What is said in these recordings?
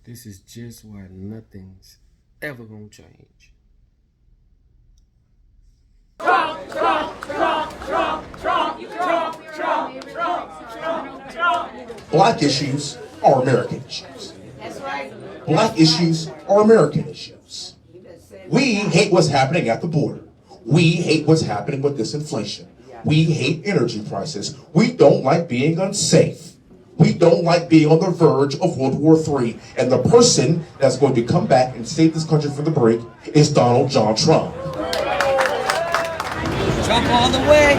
This is just why nothing's ever gonna change. Black issues are American issues. Black issues are American issues. We hate what's happening at the border. We hate what's happening with this inflation. We hate energy prices. We don't like being unsafe. We don't like being on the verge of World War III. And the person that's going to come back and save this country from the brink is Donald John Trump. Trump all the way.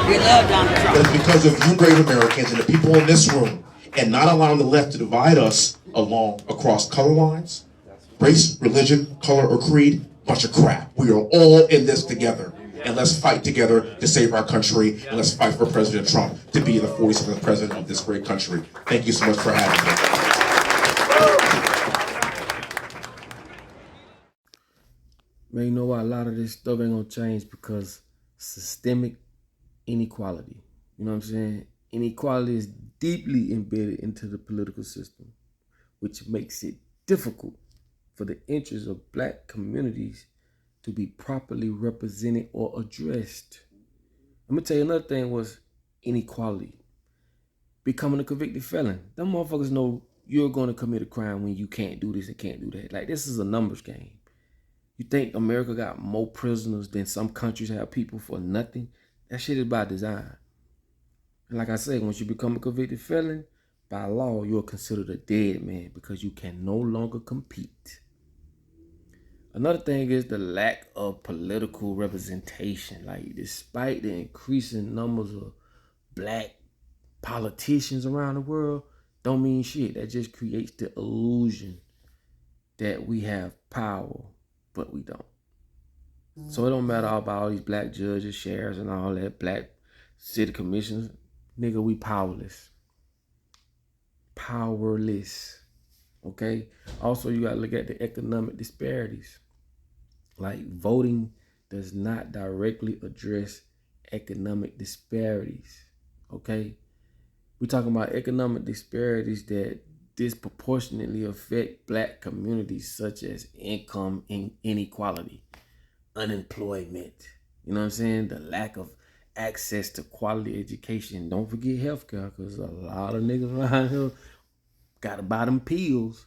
We love Donald Trump. It's because of you great Americans and the people in this room and not allowing the left to divide us across color lines, race, religion, color, or creed. Bunch of crap. We are all in this together. And let's fight together to save our country. And let's fight for President Trump to be the 47th president of this great country. Thank you so much for having me. Man, you know why a lot of this stuff ain't gonna change? Because systemic inequality. You know what I'm saying? Inequality is deeply embedded into the political system, which makes it difficult for the interests of black communities to be properly represented or addressed. I'm gonna tell you another thing was inequality. Becoming a convicted felon. Them motherfuckers know you're gonna commit a crime when you can't do this and can't do that. Like, this is a numbers game. You think America got more prisoners than some countries have people for nothing? That shit is by design. And like I said, once you become a convicted felon, by law, you're considered a dead man because you can no longer compete. Another thing is the lack of political representation. Like, despite the increasing numbers of black politicians around the world, don't mean shit. That just creates the illusion that we have power, but we don't. So it don't matter about all these black judges, sheriffs, and all that, black city commissioners. Nigga, we powerless. Powerless. Okay? Also, you gotta look at the economic disparities. Like, voting does not directly address economic disparities. Okay? We're talking about economic disparities that disproportionately affect black communities, such as income inequality, unemployment, you know what I'm saying? The lack of access to quality education. Don't forget healthcare, because a lot of niggas around here gotta buy them pills.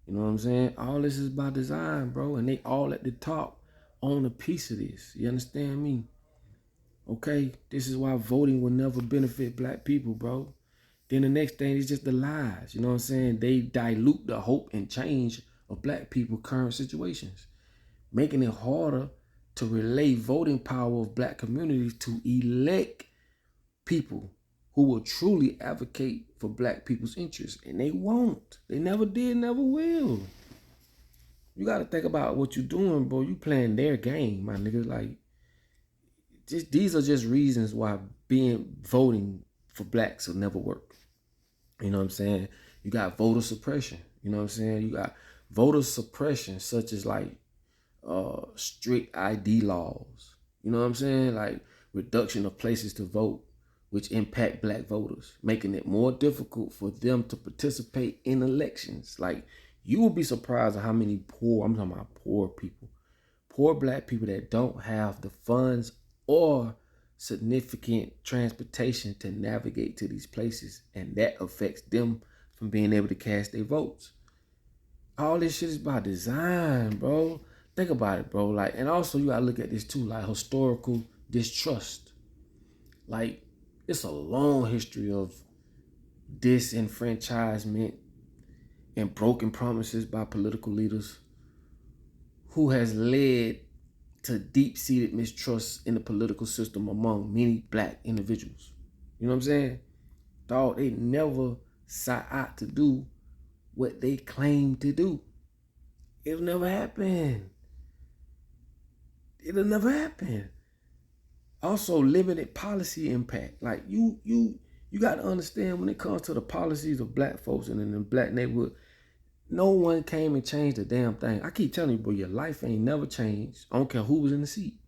You know what I'm saying? All this is by design, bro. And they all at the top own a piece of this. You understand me? Okay? This is why voting will never benefit black people, bro. Then the next thing is just the lies. You know what I'm saying? They dilute the hope and change of black people's current situations, making it harder to relay voting power of black communities to elect people who will truly advocate for black people's interests. And they won't. They never did, never will. You got to think about what you're doing, bro. You playing their game, my nigga. Like, these are just reasons why voting for blacks will never work. You know what I'm saying? You got voter suppression. You know what I'm saying? You got voter suppression, such as like strict ID laws. You know what I'm saying? Like reduction of places to vote, which impact black voters, making it more difficult for them to participate in elections. Like, you will be surprised at how many I'm talking about poor people, poor black people that don't have the funds or significant transportation to navigate to these places, and that affects them from being able to cast their votes. All this shit is by design, bro. Think about it, bro. Like, and also you gotta look at this too, like historical distrust. Like, it's a long history of disenfranchisement and broken promises by political leaders who has led to deep-seated mistrust in the political system among many black individuals. You know what I'm saying? Dog, they never sought out to do what they claim to do. It'll never happen. It'll never happen. Also, limited policy impact. Like, you got to understand, when it comes to the policies of black folks and in the black neighborhood, no one came and changed a damn thing. I keep telling you, bro, your life ain't never changed. I don't care who was in the seat.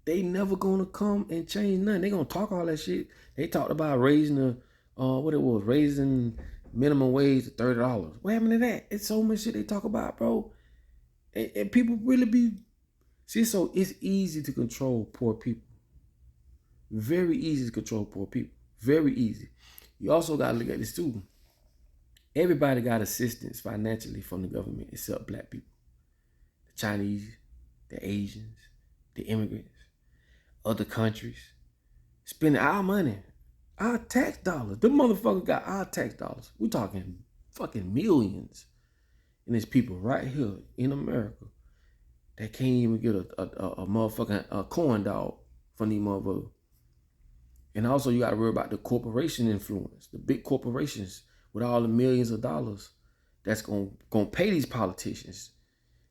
They never gonna come and change nothing. They gonna talk all that shit. They talked about raising the raising Minimum wage to $30. What happened to that? It's so much shit they talk about, bro. And people really be see. So it's easy to control poor people. Very easy to control poor people. Very easy. You also gotta look at this too. Everybody got assistance financially from the government except black people. The Chinese, the Asians, the immigrants, other countries. Spending our money, our tax dollars. The motherfuckers got our tax dollars. We talking fucking millions. And there's people right here in America that can't even get a motherfucking corn dog from these motherfuckers. And also you gotta worry about the corporation influence, the big corporations with all the millions of dollars that's gonna pay these politicians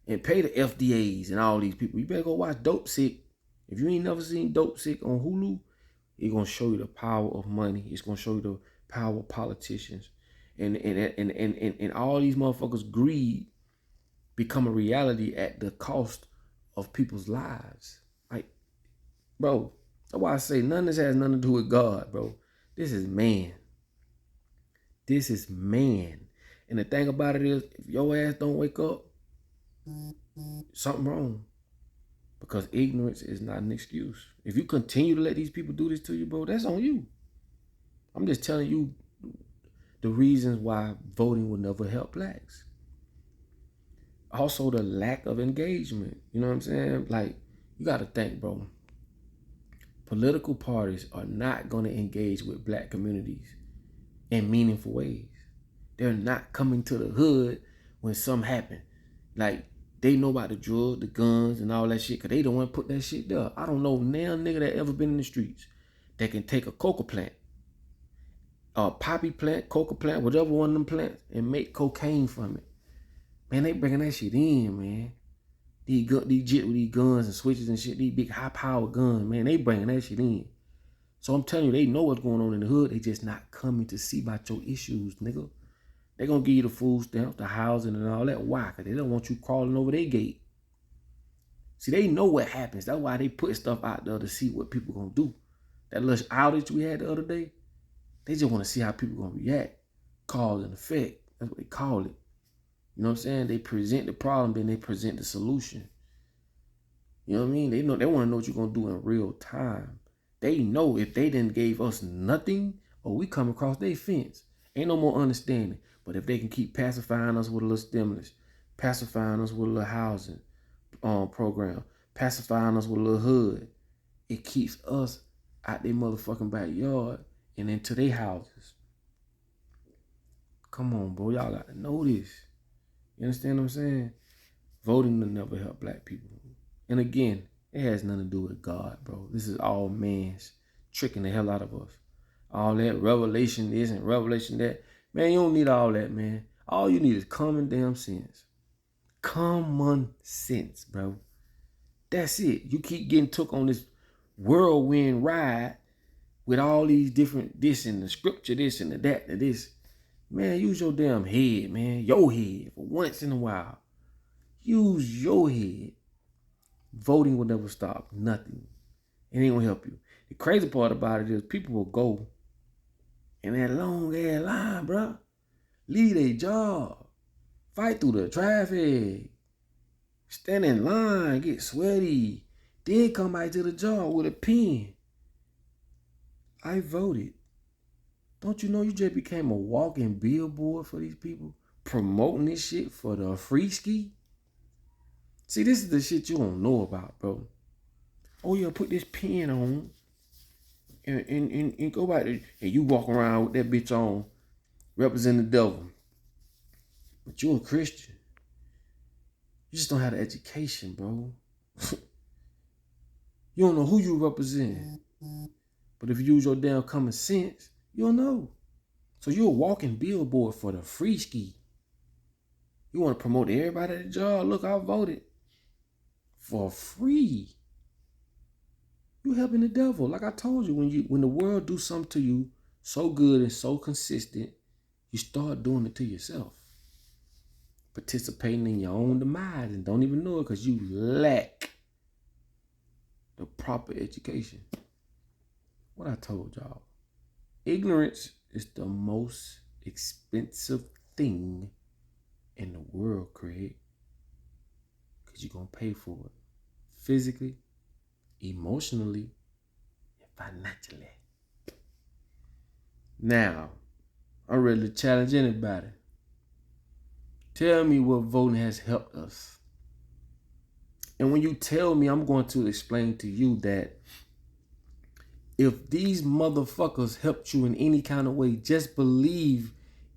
and pay the FDAs and all these people. You better go watch Dope Sick. If you ain't never seen Dope Sick on Hulu, it's gonna show you the power of money. It's gonna show you the power of politicians. And all these motherfuckers' greed become a reality at the cost of people's lives. Like, bro, that's why I say none of this has nothing to do with God, bro. This is man. This is man. And the thing about it is, if your ass don't wake up, something wrong. Because ignorance is not an excuse. If you continue to let these people do this to you, bro, that's on you. I'm just telling you the reasons why voting will never help blacks. Also, the lack of engagement. You know what I'm saying? Like, you got to think, bro. Political parties are not going to engage with black communities in meaningful ways. They're not coming to the hood when something happen. Like, they know about the drugs, the guns, and all that shit, because they don't want to put that shit there. I don't know now nigga that ever been in the streets that can take a coca plant, a poppy plant, coca plant, whatever one of them plants, and make cocaine from it. Man, they bringing that shit in, man. These jit with these guns and switches and shit, these big high-powered guns, man, they bringing that shit in. So I'm telling you, they know what's going on in the hood. They just not coming to see about your issues, nigga. They gonna give you the food stamps, the housing, and all that. Why? Because they don't want you crawling over their gate. See, they know what happens. That's why they put stuff out there to see what people gonna do. That little outage we had the other day, they just want to see how people gonna react. Cause and effect. That's what they call it. You know what I'm saying? They present the problem, then they present the solution. You know what I mean? They know they want to know what you're gonna do in real time. They know if they didn't gave us nothing, or we come across their fence, ain't no more understanding. But if they can keep pacifying us with a little stimulus, pacifying us with a little housing program, pacifying us with a little hood, it keeps us out their motherfucking backyard and into their houses. Come on, bro. Y'all got to know this. You understand what I'm saying? Voting will never help black people. And again, it has nothing to do with God, bro. This is all man's tricking the hell out of us. All that revelation this and revelation that. Man, you don't need all that, man. All you need is common damn sense. Common sense, bro. That's it. You keep getting took on this whirlwind ride with all these different this and the scripture, this and the that and this. Man, use your damn head, man. Your head for once in a while. Use your head. Voting will never stop. Nothing. It ain't gonna help you. The crazy part about it is people will go in that long ass line, bro. Leave their job. Fight through the traffic. Stand in line, get sweaty. Then come back to the job with a pen. I voted. Don't you know you just became a walking billboard for these people? Promoting this shit for the free ski? See, this is the shit you don't know about, bro. Oh, yeah, put this pen on and go back there. And you walk around with that bitch on, representing the devil. But you're a Christian. You just don't have the education, bro. You don't know who you represent. But if you use your damn common sense, you'll know. So you're a walking billboard for the free ski. You want to promote everybody at the job. Look, I voted for free. You helping the devil. Like I told you, when the world do something to you so good and so consistent, you start doing it to yourself. Participating in your own demise and don't even know it because you lack the proper education. What I told y'all. Ignorance is the most expensive thing in the world, Craig. Because you're going to pay for it. Physically, emotionally, and financially. Now, I'm ready to challenge anybody. Tell me what voting has helped us. And when you tell me, I'm going to explain to you that if these motherfuckers helped you in any kind of way, just believe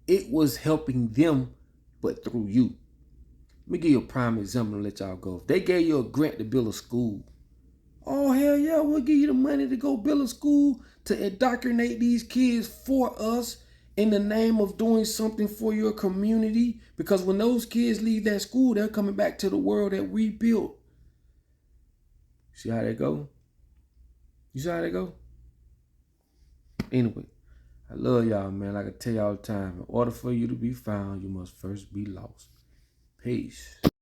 it was helping them, but through you. Let me give you a prime example and let y'all go. If they gave you a grant to build a school, oh, hell yeah, we'll give you the money to go build a school to indoctrinate these kids for us in the name of doing something for your community. Because when those kids leave that school, they're coming back to the world that we built. See how that go? You see how that go? Anyway, I love y'all, man. Like I tell y'all all the time, in order for you to be found, you must first be lost. Peace.